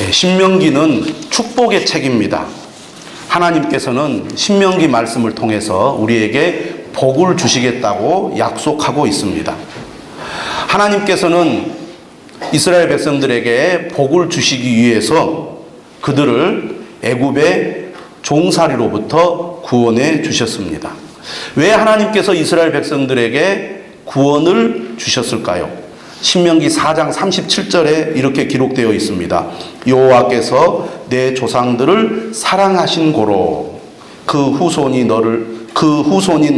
신명기는 축복의 책입니다. 하나님께서는 신명기 말씀을 통해서 우리에게 복을 주시겠다고 약속하고 있습니다. 하나님께서는 이스라엘 백성들에게 복을 주시기 위해서 그들을 애굽의 종살이로부터 구원해 주셨습니다. 왜 하나님께서 이스라엘 백성들에게 구원을 주셨을까요? 신명기 4장 37절에 이렇게 기록되어 있습니다. 여호와께서 내 조상들을 사랑하신 고로 그 후손인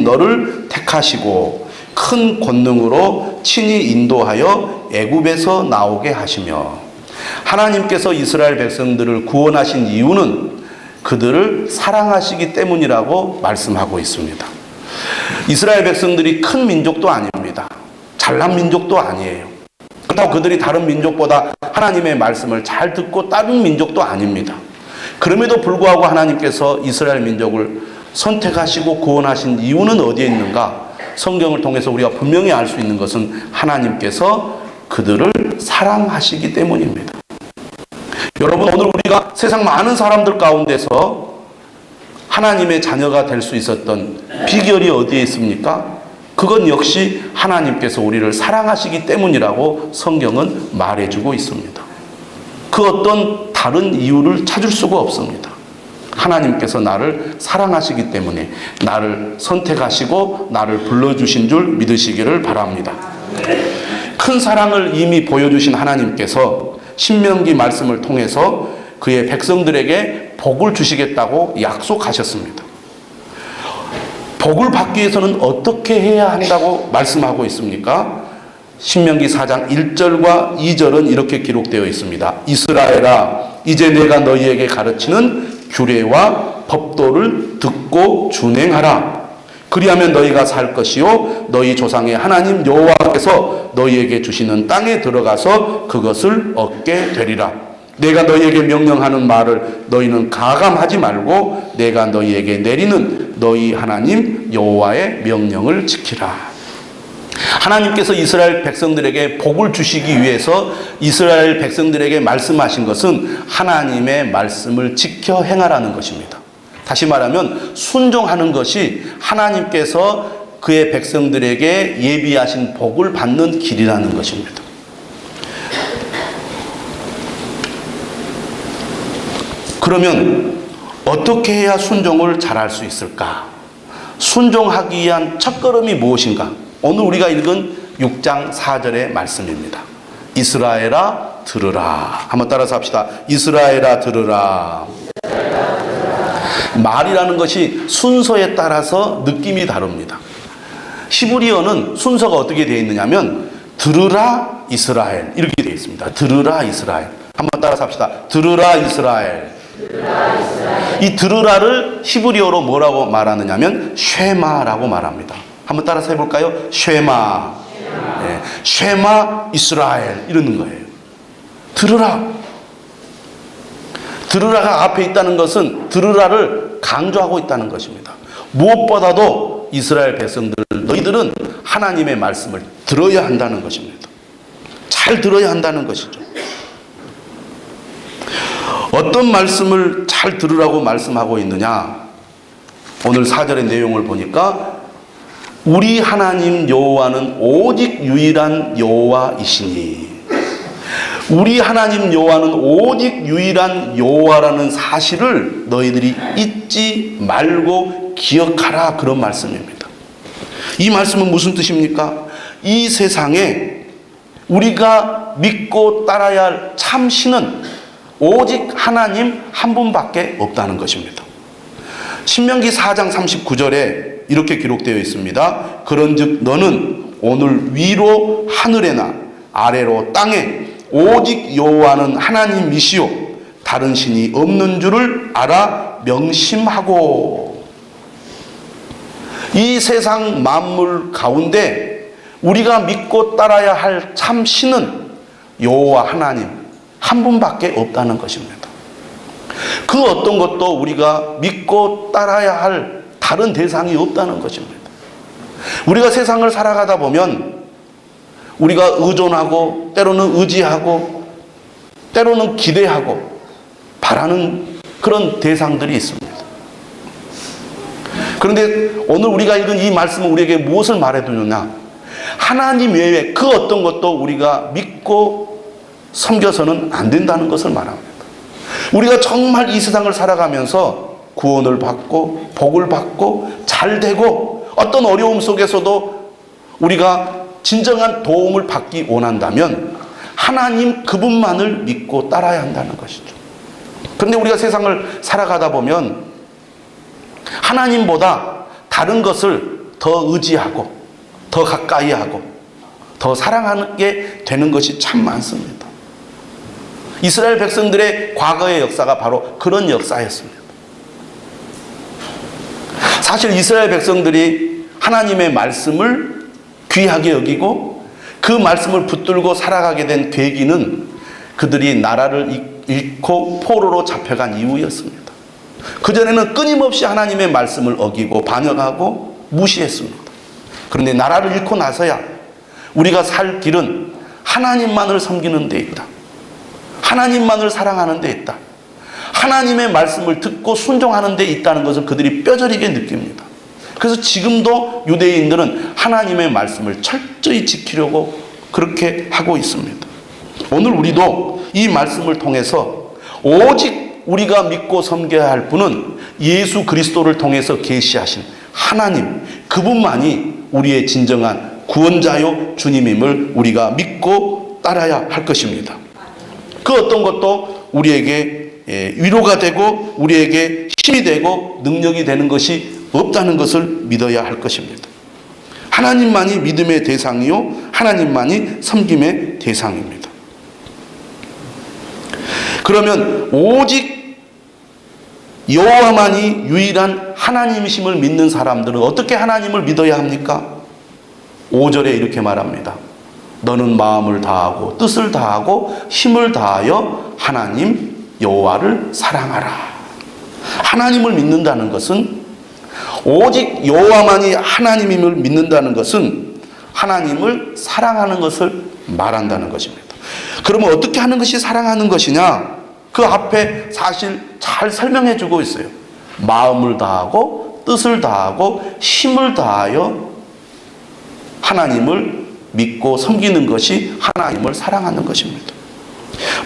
너를 택하시고 큰 권능으로 친히 인도하여 애굽에서 나오게 하시며, 하나님께서 이스라엘 백성들을 구원하신 이유는 그들을 사랑하시기 때문이라고 말씀하고 있습니다. 이스라엘 백성들이 큰 민족도 아닙니다. 잘난 민족도 아니에요. 그렇다고 그들이 다른 민족보다 하나님의 말씀을 잘 듣고 다른 민족도 아닙니다. 그럼에도 불구하고 하나님께서 이스라엘 민족을 선택하시고 구원하신 이유는 어디에 있는가? 성경을 통해서 우리가 분명히 알 수 있는 것은 하나님께서 그들을 사랑하시기 때문입니다. 여러분, 오늘 우리가 세상 많은 사람들 가운데서 하나님의 자녀가 될 수 있었던 비결이 어디에 있습니까? 그건 역시 하나님께서 우리를 사랑하시기 때문이라고 성경은 말해주고 있습니다. 그 어떤 다른 이유를 찾을 수가 없습니다. 하나님께서 나를 사랑하시기 때문에 나를 선택하시고 나를 불러주신 줄 믿으시기를 바랍니다. 큰 사랑을 이미 보여주신 하나님께서 신명기 말씀을 통해서 그의 백성들에게 복을 주시겠다고 약속하셨습니다. 복을 받기 위해서는 어떻게 해야 한다고 말씀하고 있습니까? 신명기 4장 1절과 2절은 이렇게 기록되어 있습니다. 이스라엘아, 이제 내가 너희에게 가르치는 규례와 법도를 듣고 준행하라. 그리하면 너희가 살 것이요 너희 조상의 하나님 여호와께서 너희에게 주시는 땅에 들어가서 그것을 얻게 되리라. 내가 너희에게 명령하는 말을 너희는 가감하지 말고 내가 너희에게 내리는 너희 하나님 여호와의 명령을 지키라. 하나님께서 이스라엘 백성들에게 복을 주시기 위해서 이스라엘 백성들에게 말씀하신 것은 하나님의 말씀을 지켜 행하라는 것입니다. 다시 말하면 순종하는 것이 하나님께서 그의 백성들에게 예비하신 복을 받는 길이라는 것입니다. 그러면 어떻게 해야 순종을 잘할 수 있을까? 순종하기 위한 첫걸음이 무엇인가? 오늘 우리가 읽은 6장 4절의 말씀입니다. 이스라엘아 들으라. 한번 따라서 합시다. 이스라엘아 들으라. 말이라는 것이 순서에 따라서 느낌이 다릅니다. 히브리어는 순서가 어떻게 되어 있느냐면 들으라 이스라엘 이렇게 되어 있습니다. 들으라 이스라엘. 한번 따라서 합시다. 들으라 이스라엘. 이 들으라를 히브리어로 뭐라고 말하느냐면 쉐마라고 말합니다. 한번 따라서 해볼까요? 쉐마. 네. 쉐마 이스라엘 이러는 거예요. 들으라. 들으라가 앞에 있다는 것은 들으라를 강조하고 있다는 것입니다. 무엇보다도 이스라엘 백성들, 너희들은 하나님의 말씀을 들어야 한다는 것입니다. 잘 들어야 한다는 것이죠. 어떤 말씀을 잘 들으라고 말씀하고 있느냐? 오늘 4절의 내용을 보니까 우리 하나님 여호와는 오직 유일한 여호와이시니, 우리 하나님 여호와는 오직 유일한 여호와라는 사실을 너희들이 잊지 말고 기억하라, 그런 말씀입니다. 이 말씀은 무슨 뜻입니까? 이 세상에 우리가 믿고 따라야 할 참 신은 오직 하나님 한 분밖에 없다는 것입니다. 신명기 4장 39절에 이렇게 기록되어 있습니다. 그런즉 너는 오늘 위로 하늘에나 아래로 땅에 오직 여호와는 하나님이시요 다른 신이 없는 줄을 알아 명심하고. 이 세상 만물 가운데 우리가 믿고 따라야 할 참 신은 여호와 하나님 한 분밖에 없다는 것입니다. 그 어떤 것도 우리가 믿고 따라야 할 다른 대상이 없다는 것입니다. 우리가 세상을 살아가다 보면 우리가 의존하고 때로는 의지하고 때로는 기대하고 바라는 그런 대상들이 있습니다. 그런데 오늘 우리가 읽은 이 말씀은 우리에게 무엇을 말해주느냐? 하나님 외에 그 어떤 것도 우리가 믿고 섬겨서는 안 된다는 것을 말합니다. 우리가 정말 이 세상을 살아가면서 구원을 받고 복을 받고 잘 되고 어떤 어려움 속에서도 우리가 진정한 도움을 받기 원한다면 하나님 그분만을 믿고 따라야 한다는 것이죠. 그런데 우리가 세상을 살아가다 보면 하나님보다 다른 것을 더 의지하고 더 가까이 하고 더 사랑하게 되는 것이 참 많습니다. 이스라엘 백성들의 과거의 역사가 바로 그런 역사였습니다. 사실 이스라엘 백성들이 하나님의 말씀을 귀하게 여기고 그 말씀을 붙들고 살아가게 된 계기는 그들이 나라를 잃고 포로로 잡혀간 이후였습니다. 그전에는 끊임없이 하나님의 말씀을 어기고 반역하고 무시했습니다. 그런데 나라를 잃고 나서야 우리가 살 길은 하나님만을 섬기는 데 있다. 하나님만을 사랑하는 데 있다. 하나님의 말씀을 듣고 순종하는 데 있다는 것을 그들이 뼈저리게 느낍니다. 그래서 지금도 유대인들은 하나님의 말씀을 철저히 지키려고 그렇게 하고 있습니다. 오늘 우리도 이 말씀을 통해서 오직 우리가 믿고 섬겨야 할 분은 예수 그리스도를 통해서 계시하신 하나님, 그분만이 우리의 진정한 구원자요 주님임을 우리가 믿고 따라야 할 것입니다. 그 어떤 것도 우리에게 위로가 되고 우리에게 힘이 되고 능력이 되는 것이 없다는 것을 믿어야 할 것입니다. 하나님만이 믿음의 대상이요 하나님만이 섬김의 대상입니다. 그러면 오직 여호와만이 유일한 하나님이심을 믿는 사람들은 어떻게 하나님을 믿어야 합니까? 5절에 이렇게 말합니다. 너는 마음을 다하고 뜻을 다하고 힘을 다하여 하나님 여호와를 사랑하라. 하나님을 믿는다는 것은 오직 여호와만이 하나님임을 믿는다는 것은 하나님을 사랑하는 것을 말한다는 것입니다. 그러면 어떻게 하는 것이 사랑하는 것이냐? 그 앞에 사실 잘 설명해 주고 있어요. 마음을 다하고 뜻을 다하고 힘을 다하여 하나님을 믿고 섬기는 것이 하나님을 사랑하는 것입니다.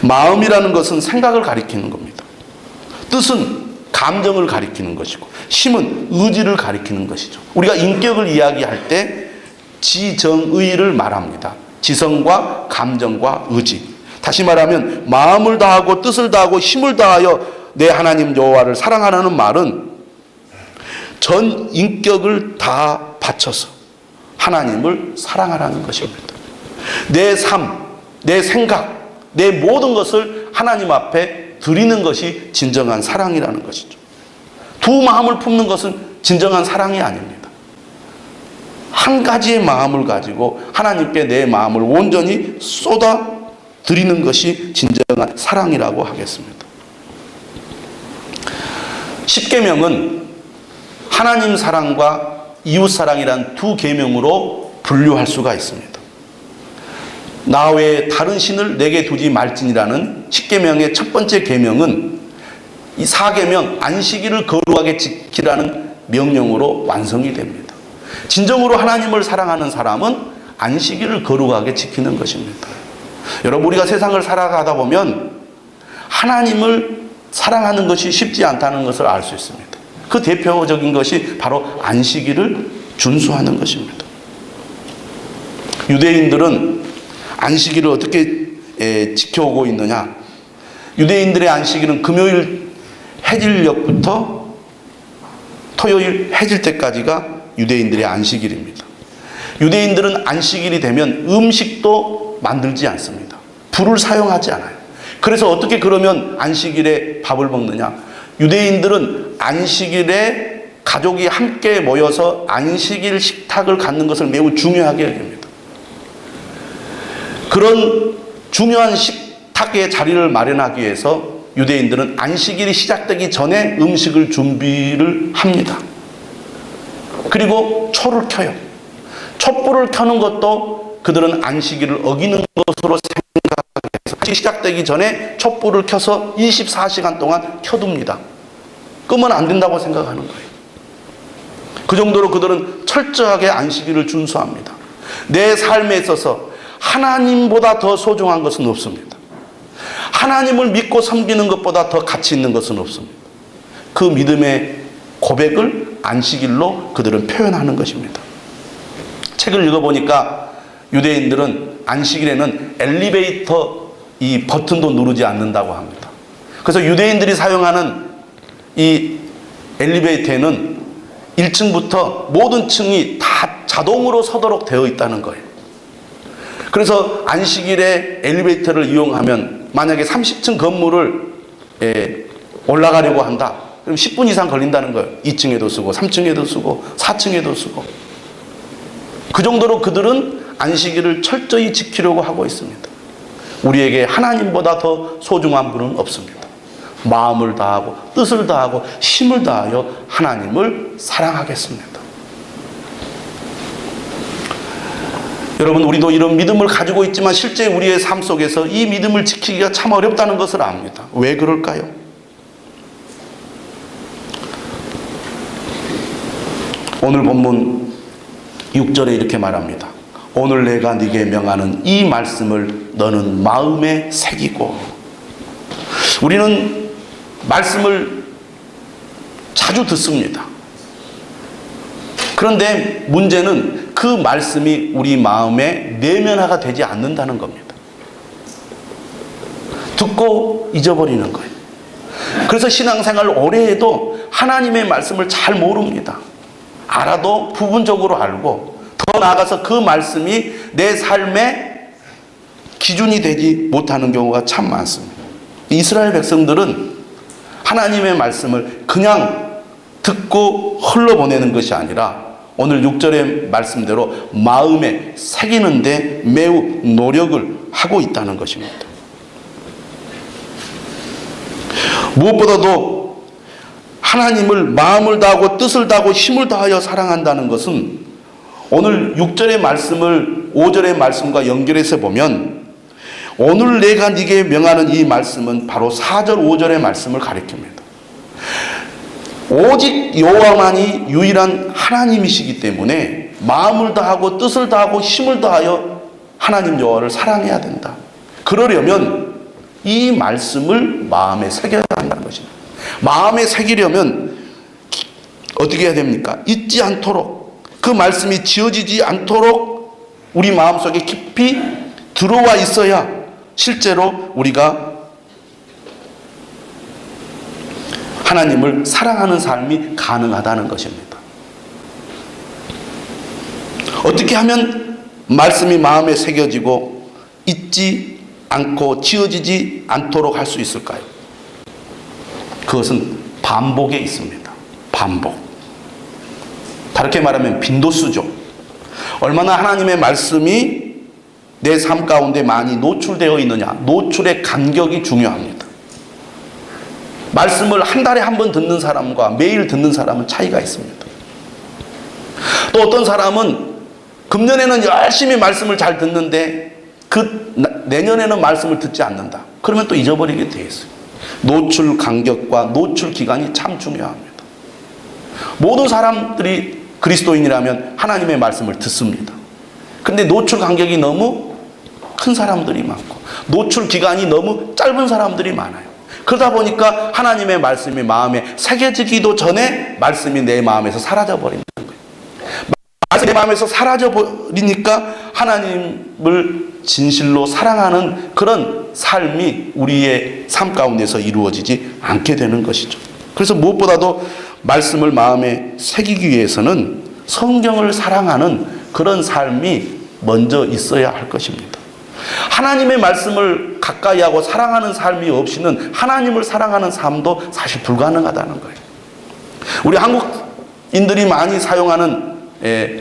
마음이라는 것은 생각을 가리키는 겁니다. 뜻은 감정을 가리키는 것이고 힘은 의지를 가리키는 것이죠. 우리가 인격을 이야기할 때 지정의를 말합니다. 지성과 감정과 의지. 다시 말하면 마음을 다하고 뜻을 다하고 힘을 다하여 내 하나님 여호와를 사랑하라는 말은 전 인격을 다 바쳐서 하나님을 사랑하라는 것입니다. 내 삶, 내 생각, 내 모든 것을 하나님 앞에 드리는 것이 진정한 사랑이라는 것이죠. 두 마음을 품는 것은 진정한 사랑이 아닙니다. 한 가지의 마음을 가지고 하나님께 내 마음을 온전히 쏟아 드리는 것이 진정한 사랑이라고 하겠습니다. 십계명은 하나님 사랑과 이웃 사랑이란 두 계명으로 분류할 수가 있습니다. 나 외에 다른 신을 내게 두지 말지니라는 십계명의 첫 번째 계명은 이 4계명 안식일을 거룩하게 지키라는 명령으로 완성이 됩니다. 진정으로 하나님을 사랑하는 사람은 안식일을 거룩하게 지키는 것입니다. 여러분, 우리가 세상을 살아가다 보면 하나님을 사랑하는 것이 쉽지 않다는 것을 알 수 있습니다. 그 대표적인 것이 바로 안식일을 준수하는 것입니다. 유대인들은 안식일을 어떻게 지켜오고 있느냐? 유대인들의 안식일은 금요일 해질녘부터 토요일 해질 때까지가 유대인들의 안식일입니다. 유대인들은 안식일이 되면 음식도 만들지 않습니다. 불을 사용하지 않아요. 그래서 어떻게 그러면 안식일에 밥을 먹느냐? 유대인들은 안식일에 가족이 함께 모여서 안식일 식탁을 갖는 것을 매우 중요하게 여깁니다. 그런 중요한 식탁의 자리를 마련하기 위해서 유대인들은 안식일이 시작되기 전에 음식을 준비를 합니다. 그리고 초를 켜요. 촛불을 켜는 것도 그들은 안식일을 어기는 것으로 생각해서 시작되기 전에 촛불을 켜서 24시간 동안 켜둡니다. 끄면 안 된다고 생각하는 거예요. 그 정도로 그들은 철저하게 안식일을 준수합니다. 내 삶에 있어서 하나님보다 더 소중한 것은 없습니다. 하나님을 믿고 섬기는 것보다 더 가치 있는 것은 없습니다. 그 믿음의 고백을 안식일로 그들은 표현하는 것입니다. 책을 읽어보니까 유대인들은 안식일에는 엘리베이터 이 버튼도 누르지 않는다고 합니다. 그래서 유대인들이 사용하는 이 엘리베이터에는 1층부터 모든 층이 다 자동으로 서도록 되어 있다는 거예요. 그래서 안식일에 엘리베이터를 이용하면 만약에 30층 건물을 올라가려고 한다. 그럼 10분 이상 걸린다는 거예요. 2층에도 쓰고 3층에도 쓰고 4층에도 쓰고. 그 정도로 그들은 안식일을 철저히 지키려고 하고 있습니다. 우리에게 하나님보다 더 소중한 분은 없습니다. 마음을 다하고 뜻을 다하고 힘을 다하여 하나님을 사랑하겠습니다. 여러분, 우리도 이런 믿음을 가지고 있지만 실제 우리의 삶 속에서 이 믿음을 지키기가 참 어렵다는 것을 압니다. 왜 그럴까요? 오늘 본문 6절에 이렇게 말합니다. 오늘 내가 네게 명하는 이 말씀을 너는 마음에 새기고. 우리는 말씀을 자주 듣습니다. 그런데 문제는 그 말씀이 우리 마음에 내면화가 되지 않는다는 겁니다. 듣고 잊어버리는 거예요. 그래서 신앙생활을 오래 해도 하나님의 말씀을 잘 모릅니다. 알아도 부분적으로 알고, 더 나아가서 그 말씀이 내 삶의 기준이 되지 못하는 경우가 참 많습니다. 이스라엘 백성들은 하나님의 말씀을 그냥 듣고 흘러보내는 것이 아니라 오늘 6절의 말씀대로 마음에 새기는데 매우 노력을 하고 있다는 것입니다. 무엇보다도 하나님을 마음을 다하고 뜻을 다하고 힘을 다하여 사랑한다는 것은 오늘 6절의 말씀을 5절의 말씀과 연결해서 보면 오늘 내가 네게 명하는 이 말씀은 바로 4절 5절의 말씀을 가리킵니다. 오직 여호와만이 유일한 하나님이시기 때문에 마음을 다하고 뜻을 다하고 힘을 다하여 하나님 여호와를 사랑해야 된다. 그러려면 이 말씀을 마음에 새겨야 한다는 것입니다. 마음에 새기려면 어떻게 해야 됩니까? 잊지 않도록, 그 말씀이 지워지지 않도록 우리 마음속에 깊이 들어와 있어야 실제로 우리가 하나님을 사랑하는 삶이 가능하다는 것입니다. 어떻게 하면 말씀이 마음에 새겨지고 잊지 않고 지워지지 않도록 할 수 있을까요? 그것은 반복에 있습니다. 반복. 다르게 말하면 빈도수죠. 얼마나 하나님의 말씀이 내 삶 가운데 많이 노출되어 있느냐, 노출의 간격이 중요합니다. 말씀을 한 달에 한 번 듣는 사람과 매일 듣는 사람은 차이가 있습니다. 또 어떤 사람은 금년에는 열심히 말씀을 잘 듣는데 내년에는 말씀을 듣지 않는다. 그러면 또 잊어버리게 되어 있어요. 노출 간격과 노출 기간이 참 중요합니다. 모든 사람들이 그리스도인이라면 하나님의 말씀을 듣습니다. 근데 노출 간격이 너무 큰 사람들이 많고 노출 기간이 너무 짧은 사람들이 많아요. 그러다 보니까 하나님의 말씀이 마음에 새겨지기도 전에 말씀이 내 마음에서 사라져버린다는 거예요. 말씀이 내 마음에서 사라져버리니까 하나님을 진실로 사랑하는 그런 삶이 우리의 삶 가운데서 이루어지지 않게 되는 것이죠. 그래서 무엇보다도 말씀을 마음에 새기기 위해서는 성경을 사랑하는 그런 삶이 먼저 있어야 할 것입니다. 하나님의 말씀을 가까이 하고 사랑하는 삶이 없이는 하나님을 사랑하는 삶도 사실 불가능하다는 거예요. 우리 한국인들이 많이 사용하는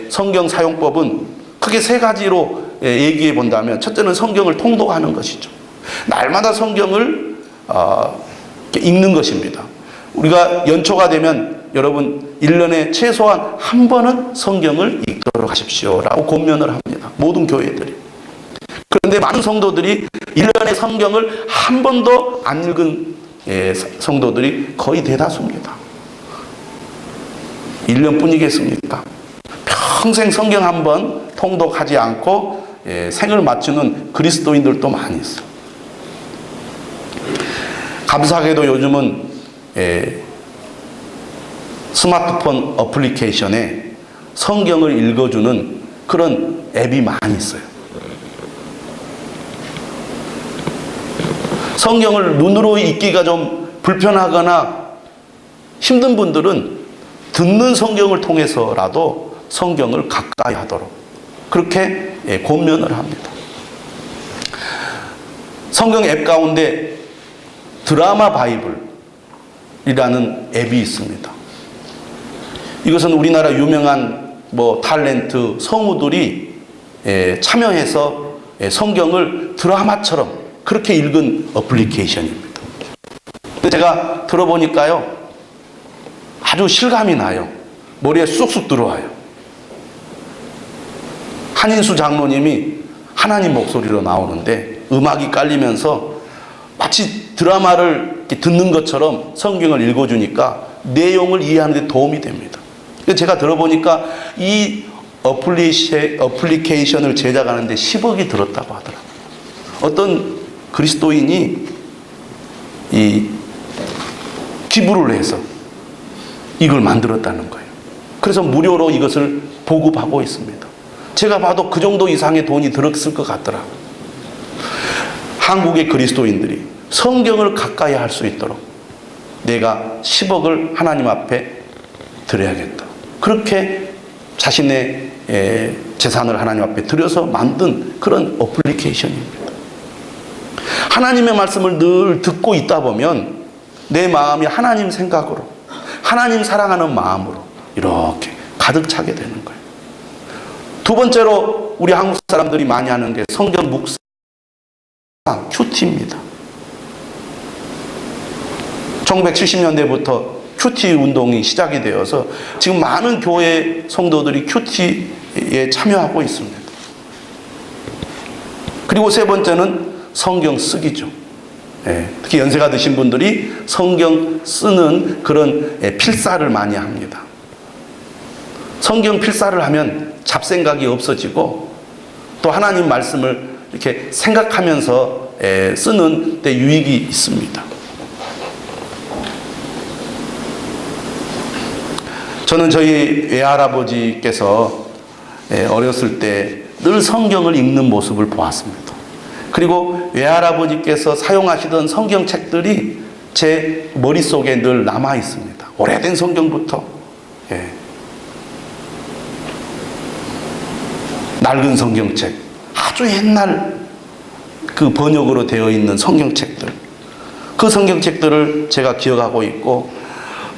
성경 사용법은 크게 세 가지로 얘기해 본다면, 첫째는 성경을 통독하는 것이죠. 날마다 성경을 읽는 것입니다. 우리가 연초가 되면 여러분 1년에 최소한 한 번은 성경을 읽도록 하십시오라고 권면을 합니다. 모든 교회들이. 그런데 많은 성도들이 1년에 성경을 한 번도 안 읽은 성도들이 거의 대다수입니다. 1년뿐이겠습니까? 평생 성경 한 번 통독하지 않고 생을 맞추는 그리스도인들도 많이 있어요. 감사하게도 요즘은 스마트폰 어플리케이션에 성경을 읽어주는 그런 앱이 많이 있어요. 성경을 눈으로 읽기가 좀 불편하거나 힘든 분들은 듣는 성경을 통해서라도 성경을 가까이 하도록 그렇게 권면을 합니다. 성경 앱 가운데 드라마 바이블이라는 앱이 있습니다. 이것은 우리나라 유명한 탤런트 성우들이 참여해서 성경을 드라마처럼 그렇게 읽은 어플리케이션입니다. 제가 들어보니까요, 아주 실감이 나요. 머리에 쑥쑥 들어와요. 한인수 장로님이 하나님 목소리로 나오는데 음악이 깔리면서 마치 드라마를 듣는 것처럼 성경을 읽어주니까 내용을 이해하는 데 도움이 됩니다. 제가 들어보니까 이 어플리케이션을 제작하는데 10억이 들었다고 하더라고요. 어떤 그리스도인이 이 기부를 해서 이걸 만들었다는 거예요. 그래서 무료로 이것을 보급하고 있습니다. 제가 봐도 그 정도 이상의 돈이 들었을 것 같더라고요. 한국의 그리스도인들이 성경을 가까이 할 수 있도록 내가 10억을 하나님 앞에 드려야겠다. 그렇게 자신의 재산을 하나님 앞에 드려서 만든 그런 어플리케이션입니다. 하나님의 말씀을 늘 듣고 있다 보면 내 마음이 하나님 생각으로, 하나님 사랑하는 마음으로 이렇게 가득 차게 되는 거예요. 두 번째로 우리 한국 사람들이 많이 하는 게 성경 묵상, 큐티입니다. 1970년대부터 큐티 운동이 시작이 되어서 지금 많은 교회 성도들이 큐티에 참여하고 있습니다. 그리고 세 번째는 성경 쓰기죠. 특히 연세가 드신 분들이 성경 쓰는 그런 필사를 많이 합니다. 성경 필사를 하면 잡생각이 없어지고 또 하나님 말씀을 이렇게 생각하면서 쓰는 데 유익이 있습니다. 저는 저희 외할아버지께서 어렸을 때 늘 성경을 읽는 모습을 보았습니다. 그리고 외할아버지께서 사용하시던 성경책들이 제 머릿속에 늘 남아 있습니다. 오래된 성경부터 낡은 성경책, 아주 옛날 그 번역으로 되어 있는 성경책들, 그 성경책들을 제가 기억하고 있고,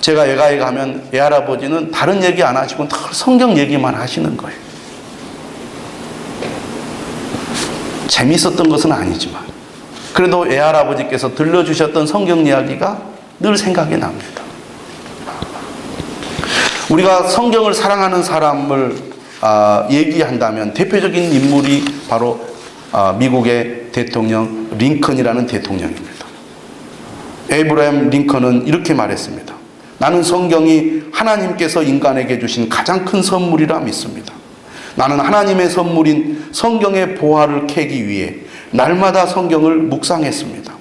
제가 외가에 가면 외할아버지는 다른 얘기 안 하시고 늘 성경 얘기만 하시는 거예요. 재밌었던 것은 아니지만 그래도 외할아버지께서 들려주셨던 성경 이야기가 늘 생각이 납니다. 우리가 성경을 사랑하는 사람을 얘기한다면 대표적인 인물이 바로 미국의 대통령 링컨이라는 대통령입니다. 에이브러햄 링컨은 이렇게 말했습니다. 나는 성경이 하나님께서 인간에게 주신 가장 큰 선물이라 믿습니다. 나는 하나님의 선물인 성경의 보화를 캐기 위해 날마다 성경을 묵상했습니다.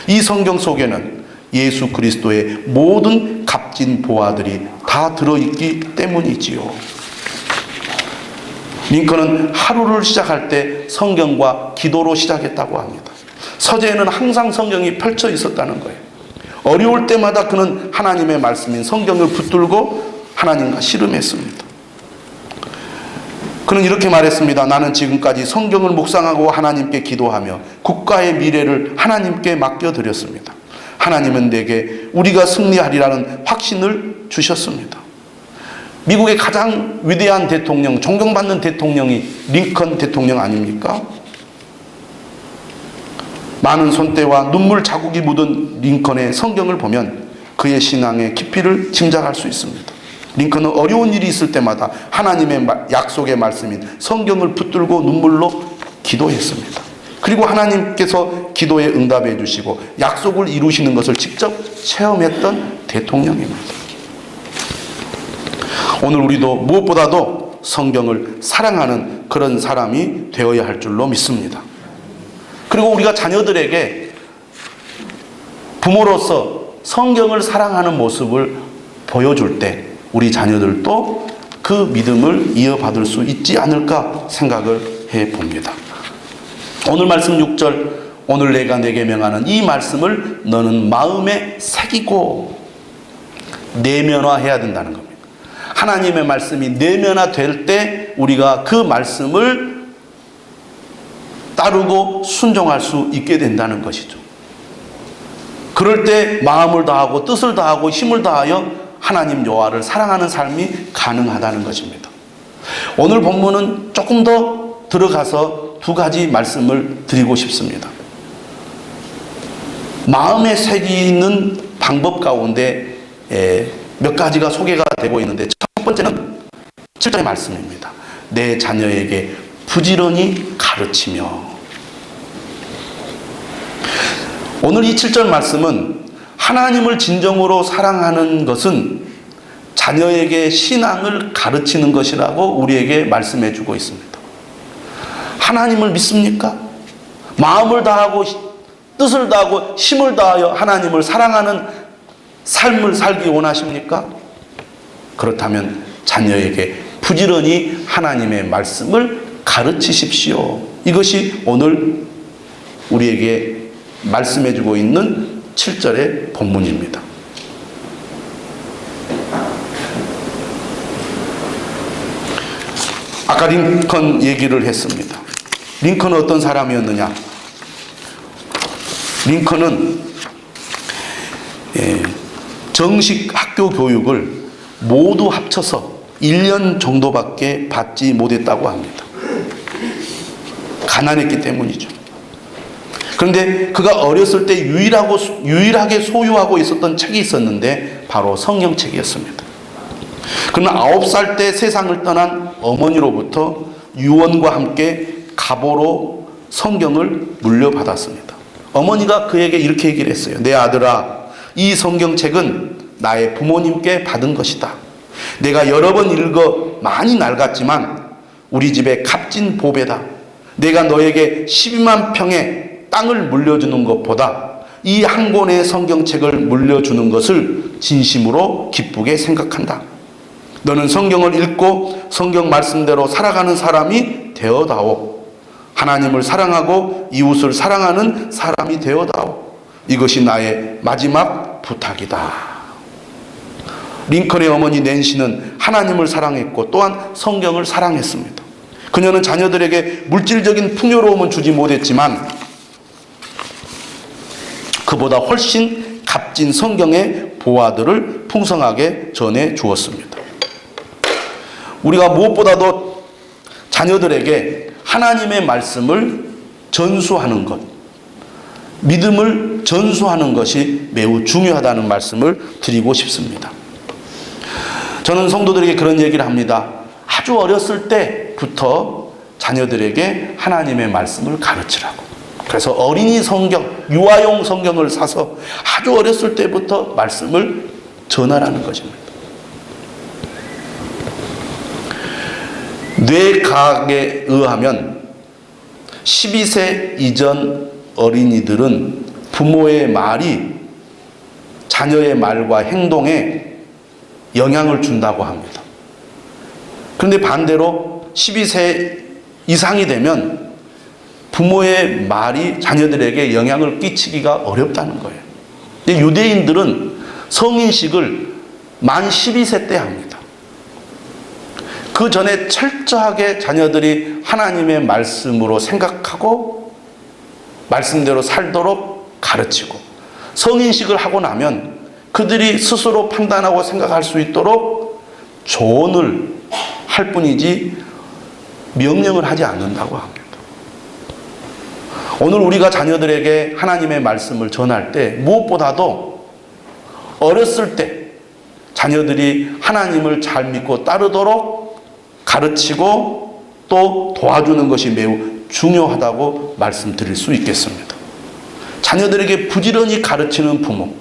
이 성경 속에는 예수 그리스도의 모든 값진 보화들이 다 들어있기 때문이지요. 링컨은 하루를 시작할 때 성경과 기도로 시작했다고 합니다. 서재에는 항상 성경이 펼쳐 있었다는 거예요. 어려울 때마다 그는 하나님의 말씀인 성경을 붙들고 하나님과 씨름했습니다. 그는 이렇게 말했습니다. 나는 지금까지 성경을 묵상하고 하나님께 기도하며 국가의 미래를 하나님께 맡겨드렸습니다. 하나님은 내게 우리가 승리하리라는 확신을 주셨습니다. 미국의 가장 위대한 대통령, 존경받는 대통령이 링컨 대통령 아닙니까? 많은 손때와 눈물 자국이 묻은 링컨의 성경을 보면 그의 신앙의 깊이를 짐작할 수 있습니다. 링컨은 어려운 일이 있을 때마다 하나님의 약속의 말씀인 성경을 붙들고 눈물로 기도했습니다. 그리고 하나님께서 기도에 응답해 주시고 약속을 이루시는 것을 직접 체험했던 대통령입니다. 오늘 우리도 무엇보다도 성경을 사랑하는 그런 사람이 되어야 할 줄로 믿습니다. 그리고 우리가 자녀들에게 부모로서 성경을 사랑하는 모습을 보여줄 때 우리 자녀들도 그 믿음을 이어받을 수 있지 않을까 생각을 해봅니다. 오늘 말씀 6절, 오늘 내가 내게 명하는 이 말씀을 너는 마음에 새기고 내면화해야 된다는 겁니다. 하나님의 말씀이 내면화될 때 우리가 그 말씀을 따르고 순종할 수 있게 된다는 것이죠. 그럴 때 마음을 다하고 뜻을 다하고 힘을 다하여 하나님 여호와를 사랑하는 삶이 가능하다는 것입니다. 오늘 본문은 조금 더 들어가서 두 가지 말씀을 드리고 싶습니다. 마음에 새기는 방법 가운데 몇 가지가 소개가 되고 있는데 첫 번째는 7절의 말씀입니다. 내 자녀에게 부지런히 가르치며. 오늘 이 7절 말씀은 하나님을 진정으로 사랑하는 것은 자녀에게 신앙을 가르치는 것이라고 우리에게 말씀해 주고 있습니다. 하나님을 믿습니까? 마음을 다하고 뜻을 다하고 힘을 다하여 하나님을 사랑하는 삶을 살기 원하십니까? 그렇다면 자녀에게 부지런히 하나님의 말씀을 가르치십시오. 이것이 오늘 우리에게 말씀해 주고 있는 7절의 본문입니다. 아까 링컨 얘기를 했습니다. 링컨은 어떤 사람이었느냐? 링컨은 정식 학교 교육을 모두 합쳐서 1년 정도밖에 받지 못했다고 합니다. 가난했기 때문이죠. 그런데 그가 어렸을 때 유일하게 소유하고 있었던 책이 있었는데 바로 성경책이었습니다. 그러나 9살 때 세상을 떠난 어머니로부터 유언과 함께 갑오로 성경을 물려받았습니다. 어머니가 그에게 이렇게 얘기를 했어요. 내 아들아, 이 성경책은 나의 부모님께 받은 것이다. 내가 여러 번 읽어 많이 낡았지만 우리 집의 값진 보배다. 내가 너에게 12만 평의 땅을 물려주는 것보다 이 한 권의 성경책을 물려주는 것을 진심으로 기쁘게 생각한다. 너는 성경을 읽고 성경 말씀대로 살아가는 사람이 되어다오. 하나님을 사랑하고 이웃을 사랑하는 사람이 되어다오. 이것이 나의 마지막 부탁이다. 링컨의 어머니 낸시는 하나님을 사랑했고 또한 성경을 사랑했습니다. 그녀는 자녀들에게 물질적인 풍요로움은 주지 못했지만 그보다 훨씬 값진 성경의 보화들을 풍성하게 전해 주었습니다. 우리가 무엇보다도 자녀들에게 하나님의 말씀을 전수하는 것, 믿음을 전수하는 것이 매우 중요하다는 말씀을 드리고 싶습니다. 저는 성도들에게 그런 얘기를 합니다. 아주 어렸을 때부터 자녀들에게 하나님의 말씀을 가르치라고. 그래서 어린이 성경, 유아용 성경을 사서 아주 어렸을 때부터 말씀을 전하라는 것입니다. 뇌과학에 의하면 12세 이전 어린이들은 부모의 말이 자녀의 말과 행동에 영향을 준다고 합니다. 그런데 반대로 12세 이상이 되면 부모의 말이 자녀들에게 영향을 끼치기가 어렵다는 거예요. 근데 유대인들은 성인식을 만 12세 때 합니다. 그 전에 철저하게 자녀들이 하나님의 말씀으로 생각하고 말씀대로 살도록 가르치고 성인식을 하고 나면 그들이 스스로 판단하고 생각할 수 있도록 조언을 할 뿐이지 명령을 하지 않는다고 합니다. 오늘 우리가 자녀들에게 하나님의 말씀을 전할 때 무엇보다도 어렸을 때 자녀들이 하나님을 잘 믿고 따르도록 가르치고 또 도와주는 것이 매우 중요하다고 말씀드릴 수 있겠습니다. 자녀들에게 부지런히 가르치는 부모,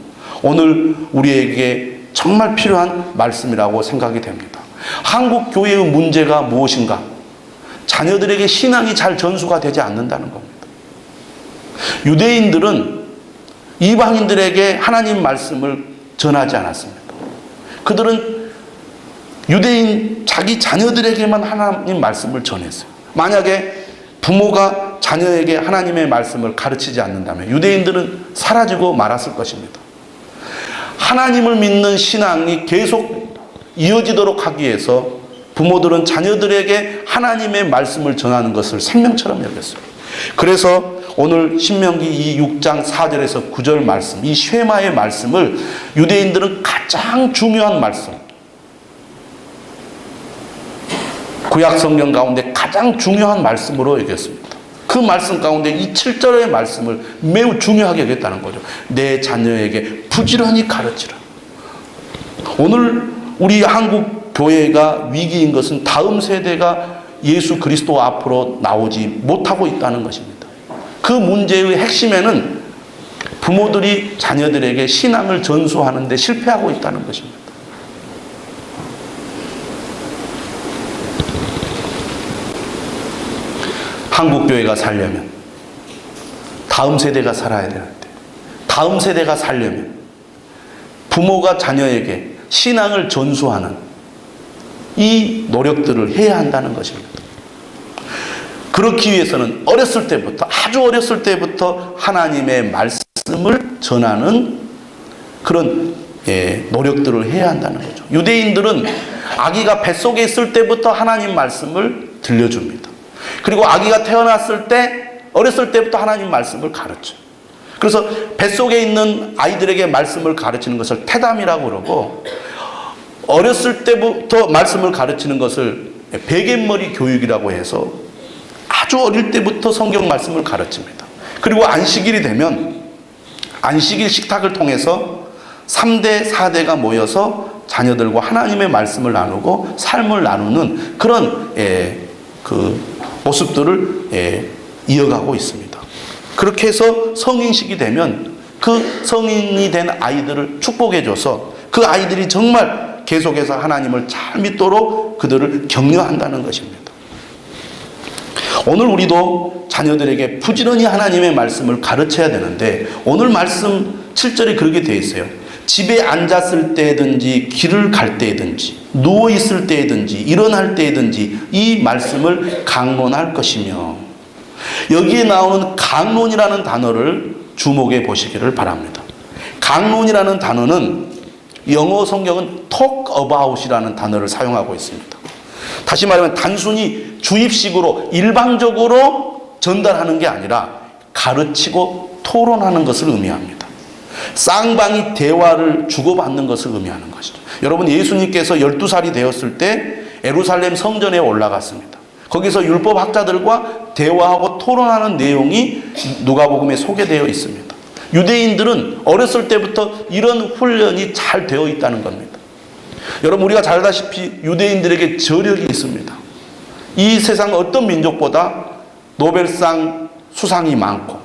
오늘 우리에게 정말 필요한 말씀이라고 생각이 됩니다. 한국 교회의 문제가 무엇인가? 자녀들에게 신앙이 잘 전수가 되지 않는다는 겁니다. 유대인들은 이방인들에게 하나님 말씀을 전하지 않았습니다. 그들은 유대인 자기 자녀들에게만 하나님 말씀을 전했어요. 만약에 부모가 자녀에게 하나님의 말씀을 가르치지 않는다면 유대인들은 사라지고 말았을 것입니다. 하나님을 믿는 신앙이 계속 이어지도록 하기 위해서 부모들은 자녀들에게 하나님의 말씀을 전하는 것을 생명처럼 여겼어요. 그래서 오늘 신명기 이 6장 4절에서 9절 말씀, 이 쉐마의 말씀을 유대인들은 가장 중요한 말씀, 구약 성경 가운데 가장 중요한 말씀으로 여겼습니다. 그 말씀 가운데 이 7절의 말씀을 매우 중요하게 여겼다는 거죠. 내 자녀에게 부지런히 가르치라. 오늘 우리 한국 교회가 위기인 것은 다음 세대가 예수 그리스도 앞으로 나오지 못하고 있다는 것입니다. 그 문제의 핵심에는 부모들이 자녀들에게 신앙을 전수하는 데 실패하고 있다는 것입니다. 한국 교회가 살려면 다음 세대가 살아야 되는데, 다음 세대가 살려면 부모가 자녀에게 신앙을 전수하는 이 노력들을 해야 한다는 것입니다. 그렇기 위해서는 어렸을 때부터, 아주 어렸을 때부터 하나님의 말씀을 전하는 그런 노력들을 해야 한다는 거죠. 유대인들은 아기가 뱃속에 있을 때부터 하나님 말씀을 들려줍니다. 그리고 아기가 태어났을 때, 어렸을 때부터 하나님 말씀을 가르쳐요. 그래서 뱃속에 있는 아이들에게 말씀을 가르치는 것을 태담이라고 그러고, 어렸을 때부터 말씀을 가르치는 것을 베갯머리 교육이라고 해서 아주 어릴 때부터 성경 말씀을 가르칩니다. 그리고 안식일이 되면 안식일 식탁을 통해서 3대, 4대가 모여서 자녀들과 하나님의 말씀을 나누고 삶을 나누는 그런 모습들을 이어가고 있습니다. 그렇게 해서 성인식이 되면 그 성인이 된 아이들을 축복해줘서 그 아이들이 정말 계속해서 하나님을 잘 믿도록 그들을 격려한다는 것입니다. 오늘 우리도 자녀들에게 부지런히 하나님의 말씀을 가르쳐야 되는데, 오늘 말씀 7절에 그렇게 되어 있어요. 집에 앉았을 때든지 길을 갈 때든지 누워있을 때든지 일어날 때든지 이 말씀을 강론할 것이며, 여기에 나오는 강론이라는 단어를 주목해 보시기를 바랍니다. 강론이라는 단어는 영어 성경은 talk about이라는 단어를 사용하고 있습니다. 다시 말하면 단순히 주입식으로 일방적으로 전달하는 게 아니라 가르치고 토론하는 것을 의미합니다. 쌍방이 대화를 주고받는 것을 의미하는 것이죠. 여러분, 예수님께서 12살이 되었을 때 예루살렘 성전에 올라갔습니다. 거기서 율법학자들과 대화하고 토론하는 내용이 누가복음에 소개되어 있습니다. 유대인들은 어렸을 때부터 이런 훈련이 잘 되어 있다는 겁니다. 여러분, 우리가 잘 알다시피 유대인들에게 저력이 있습니다. 이 세상 어떤 민족보다 노벨상 수상이 많고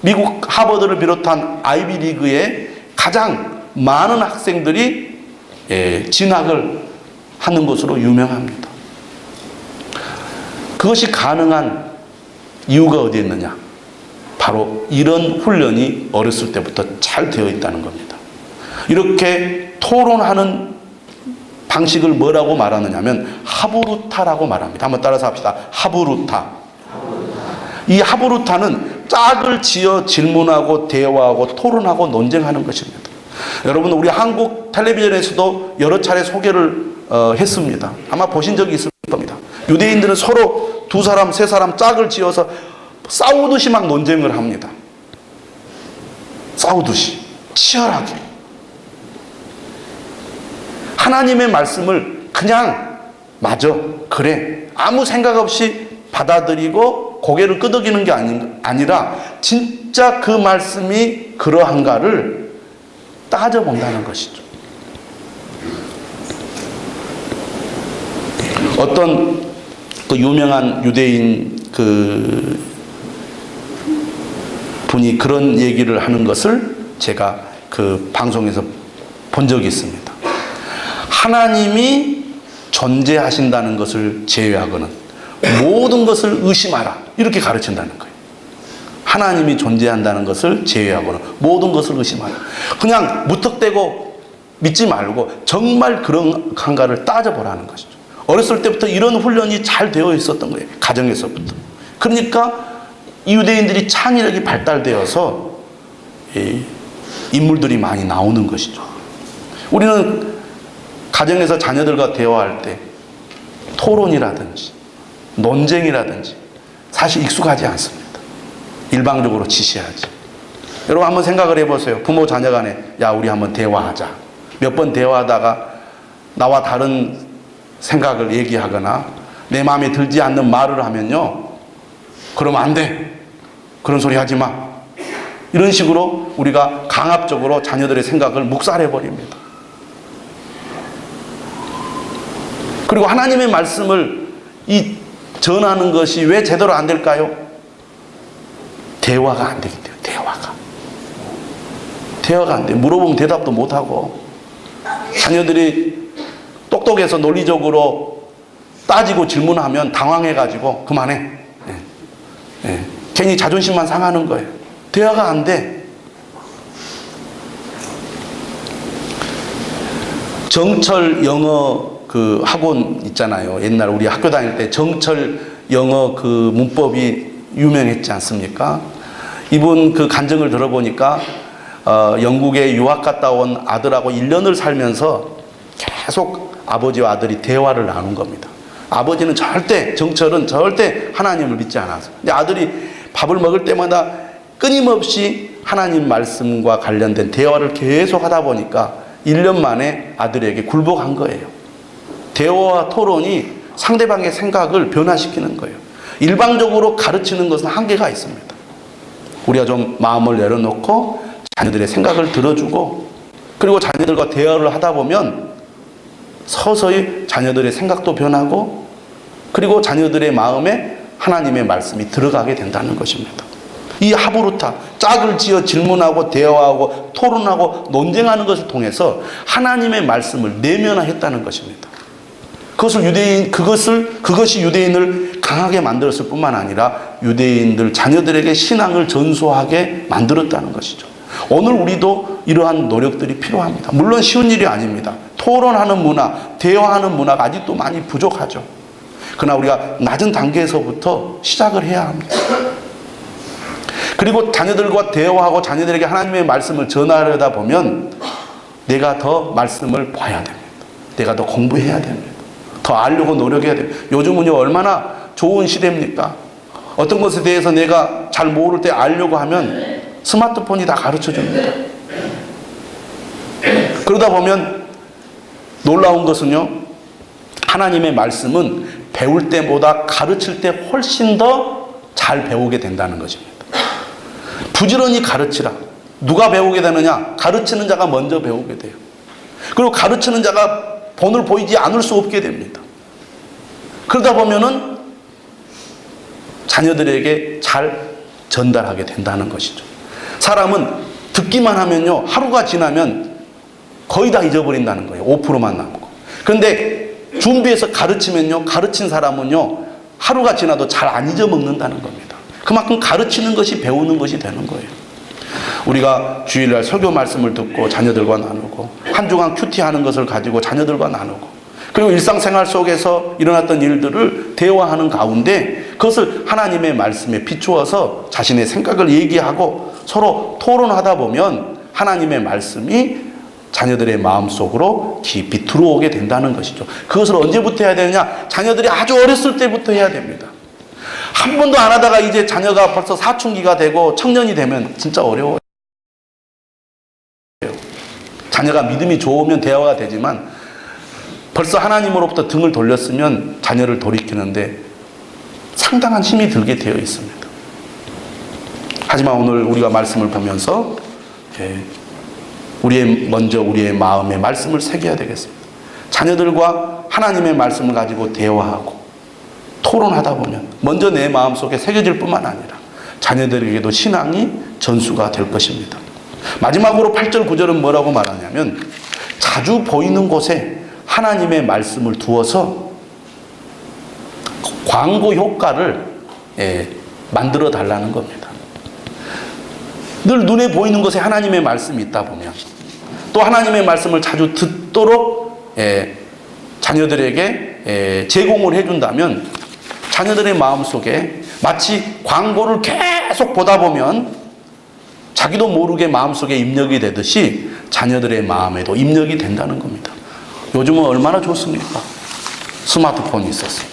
미국 하버드를 비롯한 아이비리그에 가장 많은 학생들이 진학을 하는 것으로 유명합니다. 그것이 가능한 이유가 어디에 있느냐? 바로 이런 훈련이 어렸을 때부터 잘 되어 있다는 겁니다. 이렇게 토론하는 방식을 뭐라고 말하느냐 하면 하브루타라고 말합니다. 한번 따라서 합시다. 하브루타. 이 하브루타는 짝을 지어 질문하고 대화하고 토론하고 논쟁하는 것입니다. 여러분, 우리 한국 텔레비전에서도 여러 차례 소개를 했습니다. 아마 보신 적이 있을 겁니다. 유대인들은 서로 2사람, 3사람 짝을 지어서 싸우듯이 막 논쟁을 합니다. 싸우듯이 치열하게. 하나님의 말씀을 그냥 맞아, 그래, 아무 생각 없이 받아들이고 고개를 끄덕이는 게 아니라 진짜 그 말씀이 그러한가를 따져본다는 것이죠. 어떤 그 유명한 유대인 그 분이 그런 얘기를 하는 것을 제가 그 방송에서 본 적이 있습니다. 하나님이 존재하신다는 것을 제외하고는 모든 것을 의심하라, 이렇게 가르친다는 거예요. 하나님이 존재한다는 것을 제외하고는 모든 것을 의심하라. 그냥 무턱대고 믿지 말고 정말 그런가를 따져보라는 것이죠. 어렸을 때부터 이런 훈련이 잘 되어 있었던 거예요. 가정에서부터. 그러니까 유대인들이 창의력이 발달되어서 인물들이 많이 나오는 것이죠. 우리는 가정에서 자녀들과 대화할 때 토론이라든지 논쟁이라든지 사실 익숙하지 않습니다. 일방적으로 지시하지. 여러분 한번 생각을 해보세요. 부모 자녀 간에 야 우리 한번 대화하자. 몇 번 대화하다가 나와 다른 생각을 얘기하거나 내 마음에 들지 않는 말을 하면요, 그러면 안 돼. 그런 소리 하지 마. 이런 식으로 우리가 강압적으로 자녀들의 생각을 묵살해버립니다. 그리고 하나님의 말씀을 전하는 것이 왜 제대로 안 될까요? 대화가 안 되기 때문에. 대화가 안 돼. 물어보면 대답도 못하고, 자녀들이 똑똑해서 논리적으로 따지고 질문하면 당황해가지고 그만해. 괜히 자존심만 상하는 거예요. 대화가 안 돼. 정철 영어 그 학원 있잖아요. 옛날 우리 학교 다닐 때 정철 영어 그 문법이 유명했지 않습니까? 이분 그 간증을 들어보니까 영국에 유학 갔다 온 아들하고 1년을 살면서 계속 아버지와 아들이 대화를 나눈 겁니다. 아버지는 정철은 절대 하나님을 믿지 않았어요. 근데 아들이 밥을 먹을 때마다 끊임없이 하나님 말씀과 관련된 대화를 계속 하다 보니까 1년 만에 아들에게 굴복한 거예요. 대화와 토론이 상대방의 생각을 변화시키는 거예요. 일방적으로 가르치는 것은 한계가 있습니다. 우리가 좀 마음을 내려놓고 자녀들의 생각을 들어주고, 그리고 자녀들과 대화를 하다 보면 서서히 자녀들의 생각도 변하고, 그리고 자녀들의 마음에 하나님의 말씀이 들어가게 된다는 것입니다. 이 하부루타, 짝을 지어 질문하고 대화하고 토론하고 논쟁하는 것을 통해서 하나님의 말씀을 내면화했다는 것입니다. 그것이 유대인을 강하게 만들었을 뿐만 아니라 유대인들 자녀들에게 신앙을 전수하게 만들었다는 것이죠. 오늘 우리도 이러한 노력들이 필요합니다. 물론 쉬운 일이 아닙니다. 토론하는 문화, 대화하는 문화가 아직도 많이 부족하죠. 그러나 우리가 낮은 단계에서부터 시작을 해야 합니다. 그리고 자녀들과 대화하고 자녀들에게 하나님의 말씀을 전하려다 보면 내가 더 말씀을 봐야 됩니다. 내가 더 공부해야 됩니다. 더 알려고 노력해야 됩니다. 요즘은요, 얼마나 좋은 시대입니까? 어떤 것에 대해서 내가 잘 모를 때 알려고 하면 스마트폰이 다 가르쳐 줍니다. 그러다 보면 놀라운 것은요, 하나님의 말씀은 배울 때보다 가르칠 때 훨씬 더 잘 배우게 된다는 것입니다. 부지런히 가르치라. 누가 배우게 되느냐? 가르치는 자가 먼저 배우게 돼요. 그리고 가르치는 자가 본을 보이지 않을 수 없게 됩니다. 그러다 보면은 자녀들에게 잘 전달하게 된다는 것이죠. 사람은 듣기만 하면요, 하루가 지나면 거의 다 잊어버린다는 거예요. 5%만 남고. 그런데 준비해서 가르치면요, 가르친 사람은요, 하루가 지나도 잘 안 잊어먹는다는 겁니다. 그만큼 가르치는 것이 배우는 것이 되는 거예요. 우리가 주일날 설교 말씀을 듣고 자녀들과 나누고, 한 주간 큐티하는 것을 가지고 자녀들과 나누고, 그리고 일상생활 속에서 일어났던 일들을 대화하는 가운데 그것을 하나님의 말씀에 비추어서 자신의 생각을 얘기하고 서로 토론하다 보면 하나님의 말씀이 자녀들의 마음속으로 깊이 들어오게 된다는 것이죠. 그것을 언제부터 해야 되느냐? 자녀들이 아주 어렸을 때부터 해야 됩니다. 한 번도 안 하다가 이제 자녀가 벌써 사춘기가 되고 청년이 되면 진짜 어려워요. 자녀가 믿음이 좋으면 대화가 되지만 벌써 하나님으로부터 등을 돌렸으면 자녀를 돌이키는데 상당한 힘이 들게 되어 있습니다. 하지만 오늘 우리가 말씀을 보면서 먼저 우리의 마음에 말씀을 새겨야 되겠습니다. 자녀들과 하나님의 말씀을 가지고 대화하고 토론하다 보면 먼저 내 마음속에 새겨질 뿐만 아니라 자녀들에게도 신앙이 전수가 될 것입니다. 마지막으로 8절 9절은 뭐라고 말하냐면 자주 보이는 곳에 하나님의 말씀을 두어서 광고 효과를 만들어 달라는 겁니다. 늘 눈에 보이는 곳에 하나님의 말씀이 있다 보면 또 하나님의 말씀을 자주 듣도록 자녀들에게 제공을 해준다면 자녀들의 마음속에 마치 광고를 계속 보다 보면 자기도 모르게 마음속에 입력이 되듯이 자녀들의 마음에도 입력이 된다는 겁니다. 요즘은 얼마나 좋습니까? 스마트폰이 있었어요.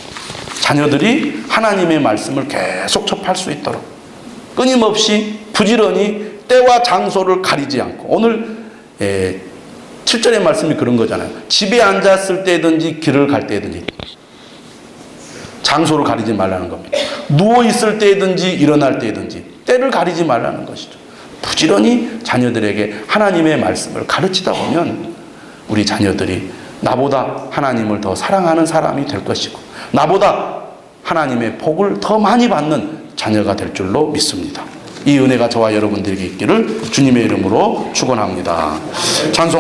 자녀들이 하나님의 말씀을 계속 접할 수 있도록 끊임없이 부지런히 때와 장소를 가리지 않고 오늘 7절의 말씀이 그런 거잖아요. 집에 앉았을 때든지 길을 갈 때든지 장소를 가리지 말라는 겁니다. 누워있을 때든지 일어날 때든지 때를 가리지 말라는 것이죠. 부지런히 자녀들에게 하나님의 말씀을 가르치다 보면 우리 자녀들이 나보다 하나님을 더 사랑하는 사람이 될 것이고 나보다 하나님의 복을 더 많이 받는 자녀가 될 줄로 믿습니다. 이 은혜가 저와 여러분들에게 있기를 주님의 이름으로 축원합니다. 찬송